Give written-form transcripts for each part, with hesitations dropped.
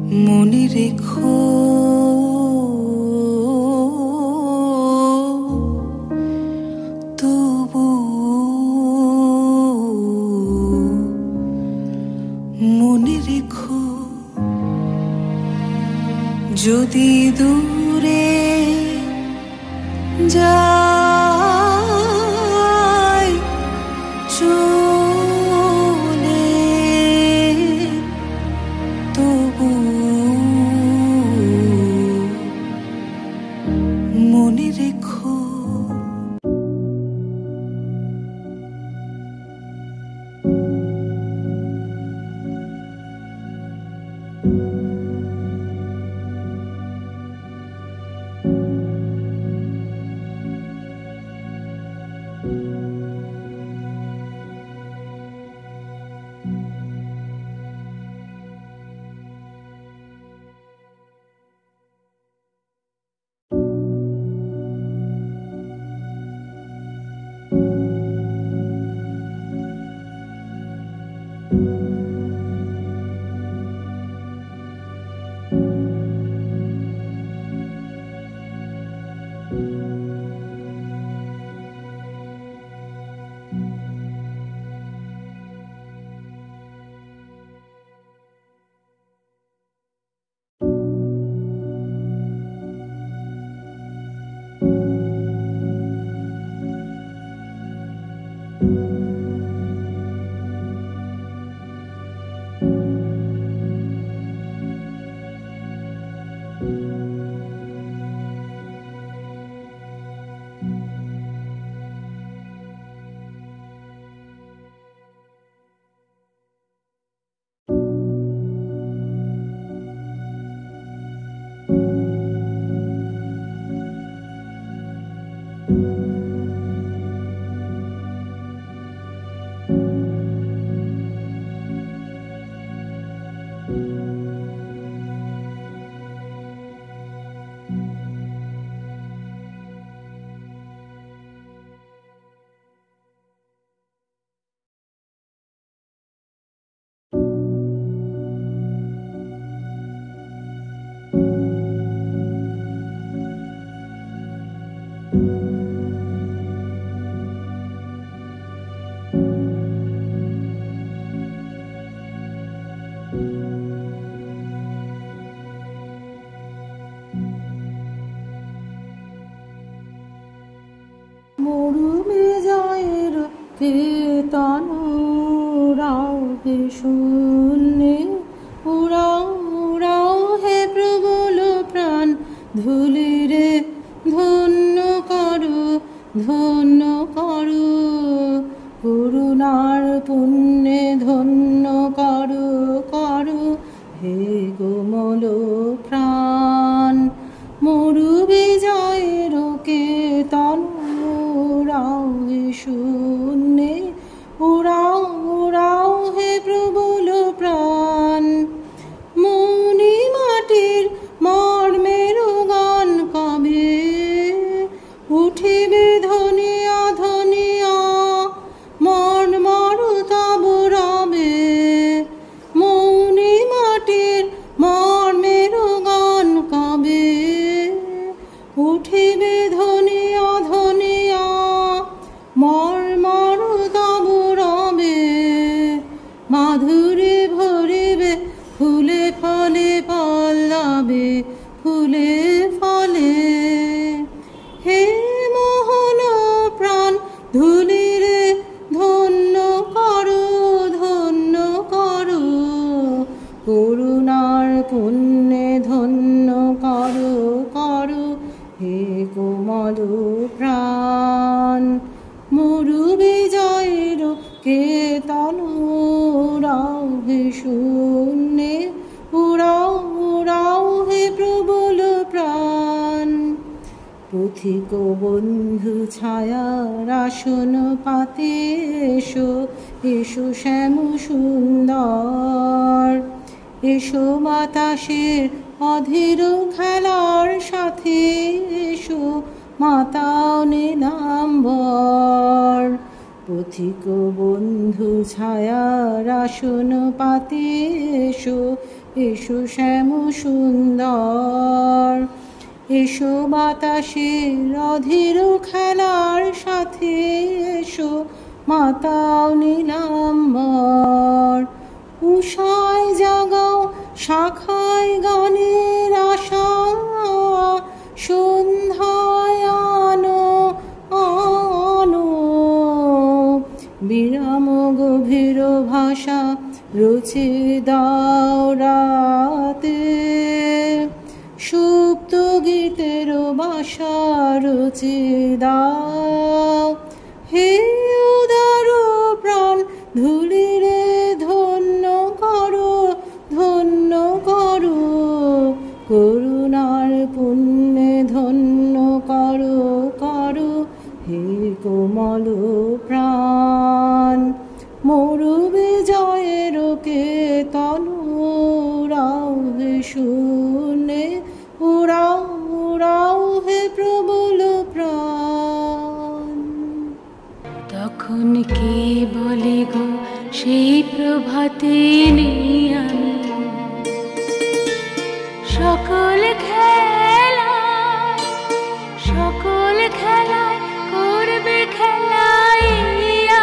মনে রেখো তবু মনে রেখো, যদি দূরে যাই চলে তবু মনে রেখো। মরুবিজয়ের কীর্তন উড়াও হে শূন্যে, উড়াও উড়াও হে প্রবল প্রাণ, ধুলিরে ধন্য করো ধন্য করো, করুণার পুণ্যে ধন্য করো করো হে কোমল প্রাণ। মরুবিজয়ের কীর্তন উড়াও হে শূন্যে, উড়াও উড়াও হে প্রবল প্রাণ। মনি মাটির মর্মের গান কবে উঠিবে ধনিয়া ধনিয়া, মর্মর তব রবে। মনি মাটির মর্মের গান কবে উঠিবে ধনিয়া ধনিয়া, মর্মর তব রবে। মাধুরী ভরিবে ফুলে ফলে পল্লবে ফুলে ফলে, হে মোহন প্রাণ ধুলিরে ধন্য করো ধন্য করো, করুণার পুণ্যে ধন্য করো করো হে কোমল প্রাণ। মরুবিজয়ের কীর্তন উড়াও হে শূন্যে, উড়াও উড়াও হে প্রবল প্রাণ। পথিক বন্ধু ছায়ার আসন পাতে এসো এসো শ্যাম সুন্দর, এসো বাতাসের অধীর খেলার সাথে এসো মাতা নীলাম্বর। পথিক বন্ধু ছায়ার আসন পাতে এসো, এসো শ্যাম সুন্দর, এসো বাতাসের অধীর খেলার সাথে, এসো মাতাও নীলাম্বর। উষায় জাগাও শাখায় গানের আশা, সন্ধ্যায় আনো আনো বিরাম গভীর ভাষা রচে দাও রাতে, সুপ্ত গীতের বাসা রচে দাও। হে উদার প্রাণ ধুলিরে ধন্য করো, ধন্য করো, করুণার পুণ্যে ধন্য করো করো। হে কোমল প্রাণ মরু বিজয়ের কেতন, উড়াও হে শূন্যে, উড়াও উড়াও হে প্রবল প্রাণ। তখন কে বলে গো সেই প্রভাতে নেই আমি, সকল খেলায় সকল খেলায় করবে খেলায়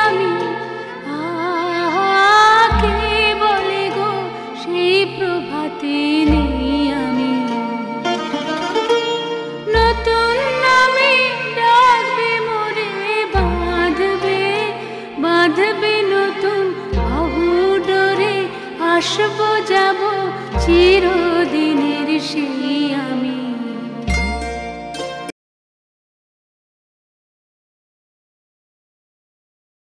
আমি। কে বলে গো সেই প্রভাতে নেই আমি, নতুন নামে ডাকবে মোরে, বাঁধবে বাঁধবে নতুন বাহু ডোরে, আসবো যাব চিরদিনের সেই